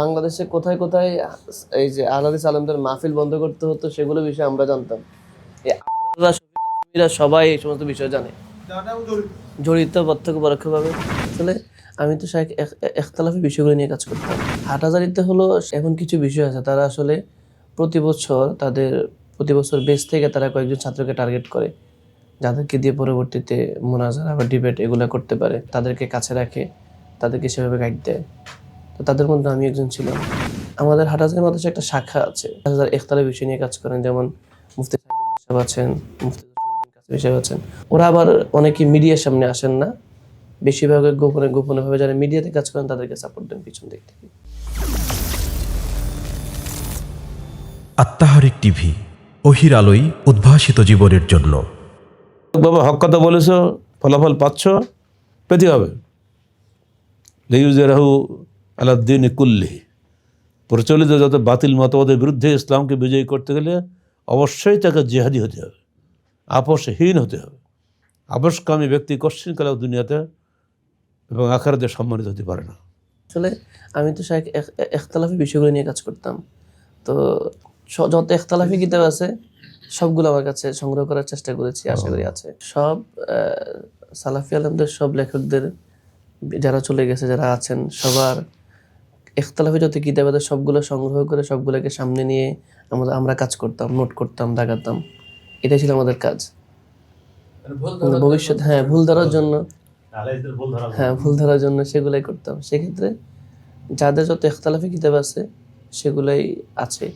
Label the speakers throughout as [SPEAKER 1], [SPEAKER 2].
[SPEAKER 1] বাংলাদেশে কোথায় কোথায় এই যে আহলাদিস আলেমদের মাহফিল বন্ধ করতে হতো সেগুলো বিষয়ে আমরা জানতাম। এই আবরাররা, শফিক আসমিরা সবাই এই সমস্ত বিষয় জানে, জড়িত প্রত্যক্ষ পরোক্ষভাবে। আসলে আমি তো ইখতিলাফি বিষয়গুলো নিয়ে কাজ করতাম। হাটহাজারীতে হলো এখন কিছু বিষয় আছে, তারা আসলে প্রতি বছর বেস থেকে তারা কয়েকজন ছাত্রকে টার্গেট করে, যাদেরকে দিয়ে পরবর্তীতে মোনাজারা বা ডিবেট এগুলো করতে পারে, তাদেরকে কাছে রাখে, তাদেরকে সেভাবে গাইড দেয়। তো তাদের মধ্যে আমি একজন ছিলাম। আমাদের হাটহাজারী মাদ্রাসায় একটা শাখা আছে, হাটহাজার ইখতিলাফি বিষয় নিয়ে কাজ করেন, যেমন মুফতি সাহেব আছেন, মুফতি সাহেব আছেন। ওরা আবার অনেকে মিডিয়ার সামনে আসেন না, বেশিরভাগ গোপনে ভাবে যারা মিডিয়াতে কাজ করেন তাদেরকে সাপোর্ট দেন পিছন দিক থেকে।
[SPEAKER 2] আত্মাহারিক টিভি, ওহির আলোয় উদ্ভাসিত জীবনের জন্য।
[SPEAKER 3] বাবা হক কথা বলেছ, ফলাফল পাচ্ছ, পেতে হবে। লিউজরাহু আলাদ্দিন কুল্লি, প্রচলিত যত বাতিল মতবাদের বিরুদ্ধে ইসলামকে বিজয়ী করতে গেলে অবশ্যই তাকে জিহাদি হতে হবে, আপোষহীন হতে হবে। আপোষকামী ব্যক্তি কোশ্চিনকালেও দুনিয়াতে এবং আখিরাতে সম্মানিত হতে পারে না।
[SPEAKER 1] আসলে আমি তো ইখতিলাফি বিষয়গুলো নিয়ে কাজ করতাম। তো যত ইখতিলাফি কিতাব আছে সবগুলো আমার কাছে সংগ্রহ করার চেষ্টা করেছি, আশা করি আছে। সব সালাফি আলেমদের, সব লেখকদের যারা চলে গেছে, যারা আছেন, সবার ইখতিলাফি যত কিতাব আছে সবগুলো সংগ্রহ করে সবগুলোকে সামনে নিয়ে আমরা কাজ করতাম, নোট করতাম, দাগাতাম। এটাই ছিল আমাদের কাজ। ভবিষ্যৎ ভুল ধরার জন্য সেগুলাই করতাম। সেক্ষেত্রে যাদের যত ইখতিলাফি কিতাব আছে সেগুলাই আছে।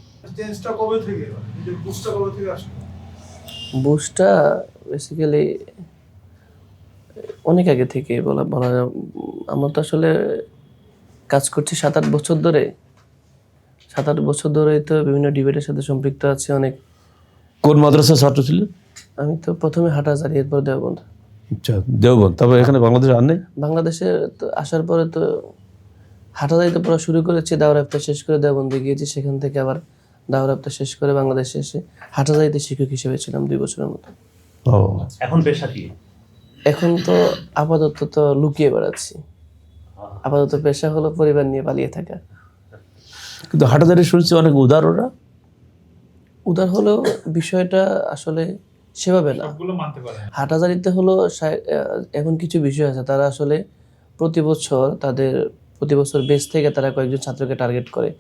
[SPEAKER 1] বুস্টটা বেসিক্যালি অনেক আগে থেকে বলা আমরা তো আসলে কাজ করছি 7-8 বছর ধরে। 7-8 বছর ধরে তো বিভিন্ন ডিবেটের সাথে সম্পৃক্ত আছে অনেক।
[SPEAKER 3] কোন মাদ্রাসার ছাত্র ছিলেন?
[SPEAKER 1] আমি তো প্রথমে হাটহাজারী, এরপর দেওবন্দ।
[SPEAKER 3] আচ্ছা, দেওবন্দ। তবে এখানে বাংলাদেশে আর নেই?
[SPEAKER 1] বাংলাদেশে তো আসার পরে তো হাটহাজারীতে পড়া শুরু করেছি, দাওরা ইফতার শেষ করে দেওবন্দে গিয়েছি, সেখান থেকে আবার দাওরা ইফতার শেষ করে বাংলাদেশে এসে হাটহাজারীতে শিক্ষক হিসেবে ছিলাম 2 বছরের মতো।
[SPEAKER 4] এখন পেশা কি?
[SPEAKER 1] এখন তো আপাতত তো লুকিয়ে বেড়াচ্ছি। আপাতত পেশা হলো পরিবার নিয়ে পালিয়ে থাকা।
[SPEAKER 3] কিন্তু হাটহাজারী শুনছি অনেক উদার। ওরা
[SPEAKER 1] উদার হলেও বিষয়টা আসলে সেভাবে না। হাটহাজারীতে হলো এখন কিছু বিষয় আছে, তারা আসলে প্রতি বছর বেস থেকে তারা কয়েকজন ছাত্রকে টার্গেট করে,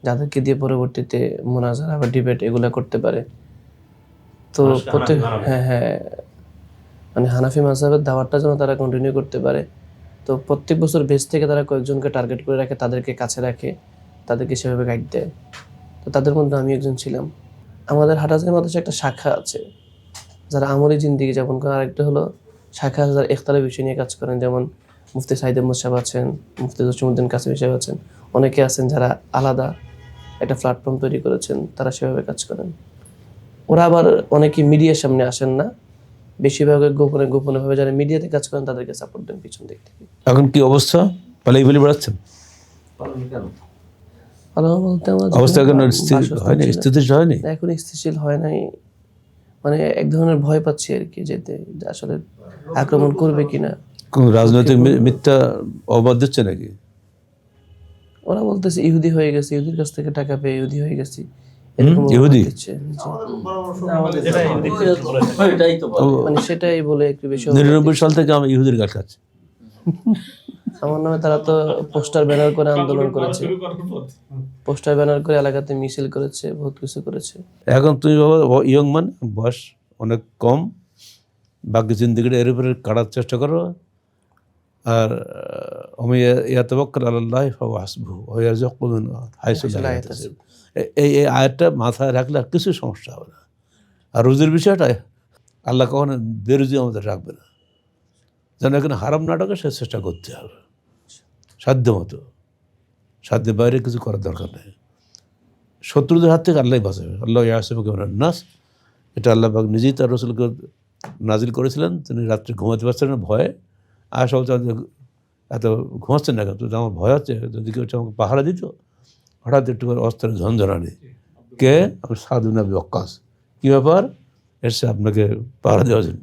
[SPEAKER 1] যাদেরকে দিয়ে পরবর্তীতে মোনাজারা বা ডিবেট এগুলো করতে পারে। তো মানে হানাফি মাযহাবের দাওয়াতটা যেন তারা কন্টিনিউ করতে পারে। তো প্রত্যেক বছর বেস থেকে তারা কয়েকজনকে টার্গেট করে রাখে, তাদেরকে কাছে রাখে, তাদেরকে সেভাবে গাইড দেয়। তো তাদের মধ্যে আমি একজন ছিলাম। আমাদের হাটহাজারী মাদ্রাসায় একটা শাখা আছে, যারা আমলি জিন্দেগি যাপন করে। আরেকটা হলো শাখা আছে যারা ইখতিলাফি বিষয় নিয়ে কাজ করেন, যেমন মুফতি সাইদ সাহেব আছেন, মুফতি জসিমউদ্দিন কাসেমি সাহেব আছেন। অনেকে আছেন যারা আলাদা একটা প্ল্যাটফর্ম তৈরি করেছেন, তারা সেভাবে কাজ করেন। ওরা আবার অনেকে মিডিয়ার সামনে আসেন না, বেশিরভাগ গোপনে ভাবে যারা মিডিয়াতে কাজ করেন তাদেরকে সাপোর্ট দেন পিছন দিক থেকে।
[SPEAKER 3] এখন কি অবস্থা? পালিয়ে পালিয়ে বেড়াচ্ছেন? অবস্থা এখন স্থিতিশীল হয়নি।
[SPEAKER 1] এখন স্থিতিশীল হয় নাই, মানে এক ধরনের ভয় পাচ্ছি আর কি, যেতে আসলে আক্রমণ করবে কিনা।
[SPEAKER 3] কোন রাজনৈতিক মিথ্যা অবাদ দিচ্ছে নাকি?
[SPEAKER 1] ওরা বলতেছে ইহুদি হয়ে গেছে, ইহুদির কাছ থেকে টাকা পেয়ে ইহুদি হয়ে গেছি,
[SPEAKER 3] ইহুদি
[SPEAKER 1] মানে সেটাই বলে একটু বেশি।
[SPEAKER 3] 99 সাল থেকে আমি ইহুদির গাছ খাচ্ছি।
[SPEAKER 1] আমার নামে তারা তো পোস্টার ব্যানার করে আন্দোলন করেছে, পোস্টার ব্যানার করে এলাকাতে মিছিল করেছে, বহুত কিছু করেছে। এখন
[SPEAKER 3] তুমি বাবা ইয়ং মান, বয়স অনেক কম, বাকি জিন্দিগিটা এর উপরে কাটার চেষ্টা করো। আর আমি ইয়াতাওয়াক্কাল আলাল্লাহি ফাহুয়া হাসবুহু ওয়া ইয়ারযুকহু মিন হাইসু লা ইয়াহতাসিব। এই আয়াতটা মাথায় রাখলে আর কিছু সমস্যা হবে না। আর রুজির বিষয়টা আল্লাহ কখনো বেরুজি আমাদের রাখবে না, যেন এখানে হারাম নাটকে সে চেষ্টা করতে হবে সাধ্য মতো। সাধ্যের বাইরে কিছু করার দরকার নেই। শত্রুদের হাত থেকে আল্লাহ বাঁচাবে। আল্লাহ ইয়াসিমুকা মিনান নাস, এটা আল্লাহ পাক নিজেই তার রাসূলকে নাজিল করেছিলেন। তিনি রাত্রে ঘুমাতে পারছেন না ভয়ে। আর সব এত ঘুমাচ্ছেন না কেন? তো আমার ভয় হচ্ছে, যদি কেউ আমাকে পাহারা দিত, হঠাৎ একটু করে অস্ত্রের ঝঞ্ঝনানি, কে? আমি সাদ বিন আবি ওয়াক্কাস। কী ব্যাপার? এসে আপনাকে পাহারা দেওয়া যায়।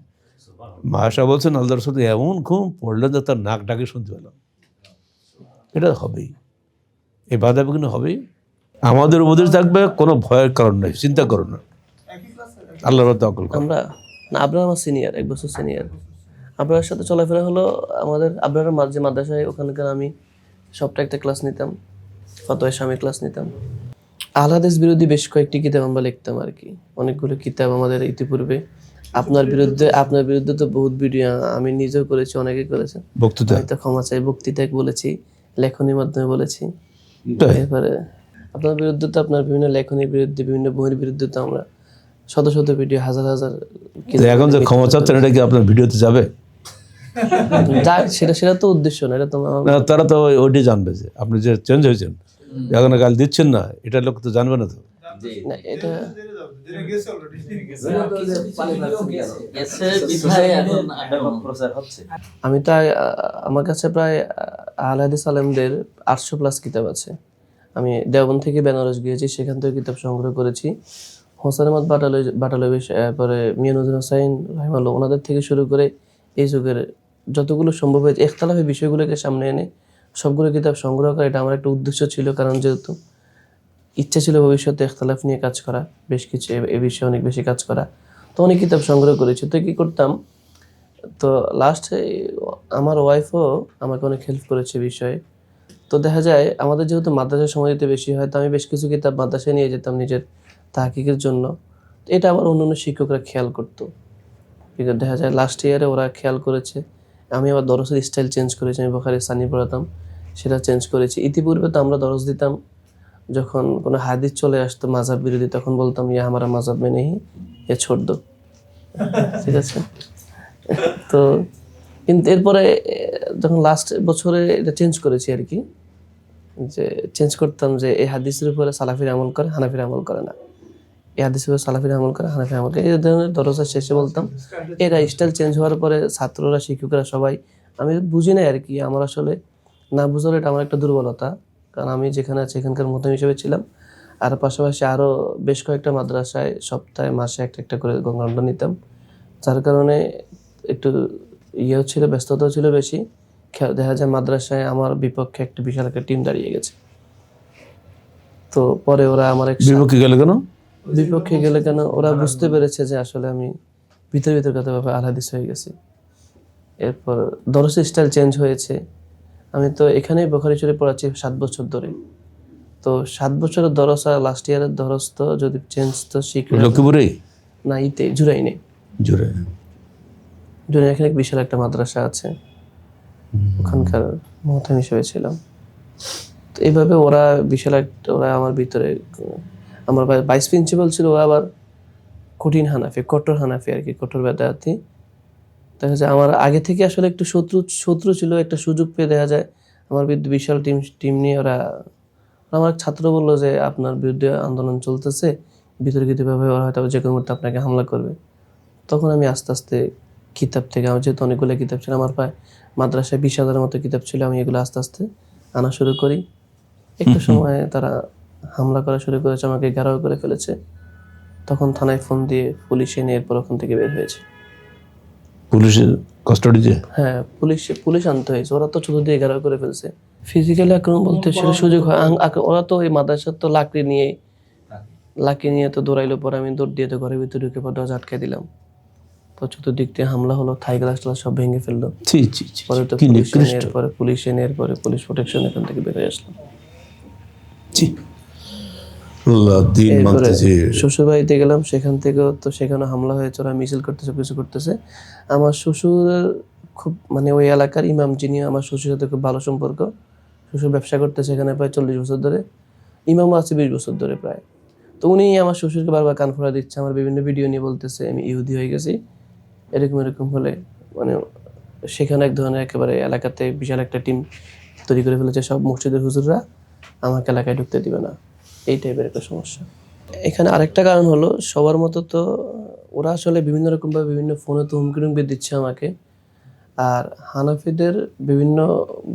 [SPEAKER 3] মায়েশা বলছেন আল্লাহ রাসূল এমন ঘুম পড়লেন যে তার নাক ডাকে শুনতে পেলাম। এটা হবেই, এই বাধা বিঘ্ন হবেই। আমাদের উপদেশ থাকবে, কোনো ভয়ের কারণ নেই, চিন্তা করো না, আল্লাহর তাওয়াক্কুল করো।
[SPEAKER 1] আমরা না, আবরার আমার সিনিয়র, 1 বছর সিনিয়র। আবরার সাথে চলাফেরা হলো আমাদের আবরার যে মাদ্রাসায়, ওখানকার আমি সপ্তাহে একটা ক্লাস নিতাম, ফতোয়া শামী ক্লাস নিতাম। আহলে হাদিস বিরোধী বেশ কয়েকটি কিতাব আমরা লিখতাম আর কি, অনেকগুলো কিতাব আমাদের ইতিপূর্বে। আপনার বিরুদ্ধে তো বহুত ভিডিও আমি নিজেও করেছি, অনেকে করেছে।
[SPEAKER 3] বক্তৃতা
[SPEAKER 1] আমি তো ক্ষমা চাই, বক্তৃতায় বলেছি, লেখনীর মাধ্যমে বলেছি। এরপরে আপনার বিরুদ্ধে তো আপনার বিভিন্ন লেখনীর বিরুদ্ধে, বিভিন্ন বইয়ের বিরুদ্ধে তো আমরা শত শত ভিডিও, হাজার হাজার
[SPEAKER 3] তো এখন যে ক্ষমা চাচ্ছেন, এটা কি আপনার ভিডিওতে যাবে?
[SPEAKER 1] সেটা তো উদ্দেশ্য না, এটা তো
[SPEAKER 3] না, তারা তো ওইটাই জানবে যে আপনি যে চেঞ্জ হয়েছেন, এখন গাল দিচ্ছেন না, এটা লোক তো জানবে না। তো
[SPEAKER 1] না, এটা আমি তো আমার কাছে প্রায় আহলে হাদিস আলেমদের 800+ কিতাব আছে। আমি দেওবন্দ থেকে বেনারস গিয়েছি, সেখান থেকে কিতাব সংগ্রহ করেছি। হোসেন আহমদ বাটালবি, পরে মিয়ানুদ্দিন হোসাইন রহিমাল্লাহ, ওনাদের থেকে শুরু করে এই যুগের যতগুলো সম্ভব হয়েছে ইখতিলাফি বিষয়গুলোকে সামনে এনে সবগুলো কিতাব সংগ্রহ করা, এটা আমার একটা উদ্দেশ্য ছিল। কারণ যেহেতু ইচ্ছা ছিল ভবিষ্যতে ইখতিলাফ নিয়ে কাজ করা, বেশ কিছু এ বিষয়ে অনেক বেশি কাজ করা, তো অনেক কিতাব সংগ্রহ করেছি। তো কী করতাম, তো লাস্টে আমার ওয়াইফও আমাকে অনেক হেল্প করেছে বিষয়ে। তো দেখা যায় আমাদের যেহেতু মাদ্রাসায় সময় দিতে বেশি হয়, তো আমি বেশ কিছু কিতাব মাদ্রাসায় নিয়ে যেতাম নিজের তাহকিকের জন্য। তো এটা আবার অন্যান্য শিক্ষকরা খেয়াল করতো। কিন্তু দেখা যায় লাস্ট ইয়ারে ওরা খেয়াল করেছে। আমি আবার দরসের স্টাইল চেঞ্জ করেছি, আমি বুখারী সানি পড়াতাম, সেটা চেঞ্জ করেছি। ইতিপূর্বে তো আমরা দরস দিতাম, যখন কোনো হাদিস চলে আসতো মাযহাব বিরোধী, তখন বলতাম ইয়া হামারা মাযহাব মে নেহি, এ ছোড় দো। ঠিক আছে। তো কিন্তু এরপরে যখন লাস্ট বছরে এটা চেঞ্জ করেছি আর কি, যে চেঞ্জ করতাম যে এই হাদিসের উপরে সালাফির আমল করে, হানাফির আমল করে না, এই হাদিসের উপরে সালাফির আমল করে, হানাফির আমল করে, এই ধরনের দরজা শেষে বলতাম। এরা স্টাইল চেঞ্জ হওয়ার পরে ছাত্ররা, শিক্ষকরা সবাই, আমি বুঝি না আর কি, আমার আসলে না বুঝলে এটা আমার একটা দুর্বলতা। কারণ আমি যেখানে আছি এখানকার মতো হিসেবে ছিলাম, আর পাশাপাশি আরও বেশ কয়েকটা মাদ্রাসায় সপ্তাহে মাসে একটা একটা করে গঙ্গানটা নিতাম, যার কারণে একটু ইয়েও ছিল, ব্যস্ততাও ছিল বেশি। দেখা যায় মাদ্রাসায় আমার বিপক্ষে একটা বিশাল একটা টিম দাঁড়িয়ে গেছে। তো পরে ওরা আমার
[SPEAKER 3] বিপক্ষে গেলে
[SPEAKER 1] কেন ওরা বুঝতে পেরেছে যে আসলে আমি ভিতর কথাভাবে আহলে হাদিস হয়ে গেছি। এরপর দরসের স্টাইল চেঞ্জ হয়েছে। আমি তো এখানেই বুখারী শরীফ পড়াচ্ছি 7 বছর ধরে। তো 7 বছরের দরস আর লাস্ট ইয়ারের দরস তো যদি চেঞ্জ তো শিখবে না, জুরাই নেই, এখানে বিশাল একটা মাদ্রাসা আছে, ওখানকার মুহতামিম হিসেবে ছিলাম। তো এইভাবে ওরা বিশাল একটা, ওরা আমার ভিতরে, আমার ভাইস প্রিন্সিপাল ছিল, ও আবার কঠিন হানাফি, কঠোর হানাফি আর কি, কঠোর বেদায়াতি। দেখা যায় আমার আগে থেকে আসলে একটু শত্রু ছিল, একটা সুযোগ পেয়ে দেখা যায় আমার বিরুদ্ধে বিশাল টিম নিয়ে ওরা, আমার ছাত্র বললো যে আপনার বিরুদ্ধে আন্দোলন চলতেছে, বিতর্কিতভাবে ওরা হয়তো যে কোনো মুহূর্তে আপনাকে হামলা করবে। তখন আমি আস্তে আস্তে কিতাব থেকে, আমার যেহেতু অনেকগুলো কিতাব ছিল, আমার প্রায় মাদ্রাসায় 20,000-এর মতো কিতাব ছিল, আমি এগুলো আস্তে আস্তে আনা শুরু করি। একটা সময় তারা হামলা করা শুরু করেছে, আমাকে ঘেরাও করে ফেলেছে। তখন থানায় ফোন দিয়ে পুলিশ এনে এরপর ওখান থেকে বের হয়েছে।
[SPEAKER 3] পুলিশের কাস্টডিতে? হ্যাঁ,
[SPEAKER 1] পুলিশ আনতে হয়েছে। ওরা তো চতুর্দিকে ঘেরাও করে ফেলছে। ফিজিক্যালি আক্রমণ বলতে সেটা সুযোগ হয়, ওরা তো ওই মাদ্রাসার তো লাকড়ি নিয়ে তো দৌড়াইলো। পরে আমি দৌড় দিয়ে তো ঘরের ভিতরে ঢুকে পর দরজা আটকে দিলাম। তো চতুর্দিক থেকে হামলা হলো, থাই গ্লাস সব ভেঙে ফেললো। পরে তো পুলিশ এনে এরপরে পুলিশ প্রোটেকশন, এখান থেকে বেরিয়ে আসলাম। শ্বশুর বাড়িতে গেলাম, সেখান থেকেও তো সেখানে হামলা হয়েছে, ওরা মিছিল করতেছে, কিছু করতেছে। আমার শ্বশুরের খুব ওই এলাকার ইমাম, যিনি আমার শ্বশুরের সাথে খুব ভালো সম্পর্ক, শ্বশুর ব্যবসা করতেছে এখানে প্রায় 40 বছর ধরে, ইমামও আছে 20 বছর ধরে প্রায়। তো উনি আমার শ্বশুরকে বারবার কান ফোড়া দিচ্ছে, আমার বিভিন্ন ভিডিও নিয়ে বলতেছে আমি ইহুদি হয়ে গেছি, এরকম হলে সেখানে এক ধরনের একেবারে এলাকাতে বিশাল একটা টিম তৈরি করে ফেলেছে, সব মসজিদের হুজুররা আমাকে এলাকায় ঢুকতে দিবে না, এই টাইপের একটা সমস্যা। এখানে আরেকটা কারণ হলো, সবার মতো তো ওরা আসলে বিভিন্ন রকমভাবে বিভিন্ন ফোনে তো হুমকি দিচ্ছে আমাকে। আর হানাফিদের বিভিন্ন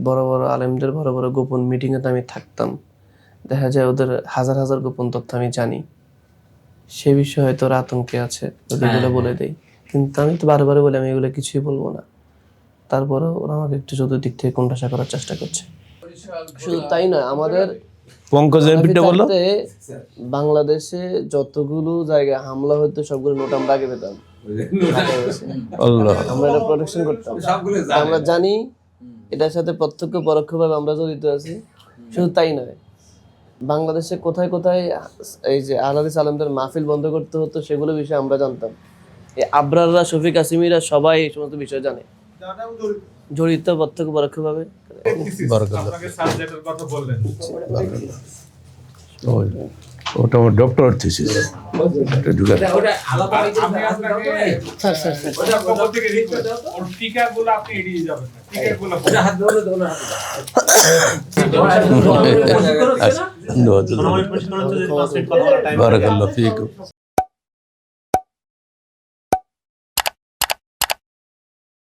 [SPEAKER 1] বড় বড় আলেমদের বড় বড় গোপন মিটিংয়ে তো আমি থাকতাম, দেখা যায় ওদের হাজার হাজার গোপন তথ্য আমি জানি, সে বিষয়ে হয়তো ওরা আতঙ্কে আছে, ওদেরগুলো বলে দেয়। কিন্তু আমি তো বারবার বলে আমি এগুলো কিছুই বলবো না, তারপরেও ওরা আমাকে একটু চতুর্দিক থেকে কোণঠাসা করার চেষ্টা করছে। শুধু তাই নয়, আমাদের
[SPEAKER 3] পঙ্কজ এমপিটা বলো।
[SPEAKER 1] থাকতে বাংলাদেশে যতগুলো জায়গায় হামলা হতো সবগুলো নোট আমরা আগে পেতাম।
[SPEAKER 3] আল্লাহ,
[SPEAKER 1] আমরা এটা প্রোটেকশন করতাম। আমরা জানি এটার সাথে প্রত্যক্ষ পরোক্ষভাবে আমরা জড়িত আছি। শুধু তাই নয়, বাংলাদেশে কোথায় কোথায় এই যে আহলাদিস আলেমদের মাহফিল বন্ধ করতে হতো সেগুলো বিষয়ে আমরা জানতাম। এই আবরাররা, শফিক আসিমিরা সবাই এই সমস্ত বিষয় জানে, জড়িত প্রত্যক্ষ পরোক্ষভাবে।
[SPEAKER 3] বারাকাল্লাহ।
[SPEAKER 5] আপনাকে সাবজেক্টের কথা বললেন।
[SPEAKER 3] ওটা আমার ডক্টর থিসিস।
[SPEAKER 5] আমি আপনাকে পক্ষ থেকে রিকোয়েস্ট, ওর টিকাগুলো আপনি এড়িয়ে যাবেন না। টিকাগুলো
[SPEAKER 3] বারাকাল্লাহ ফিকুম।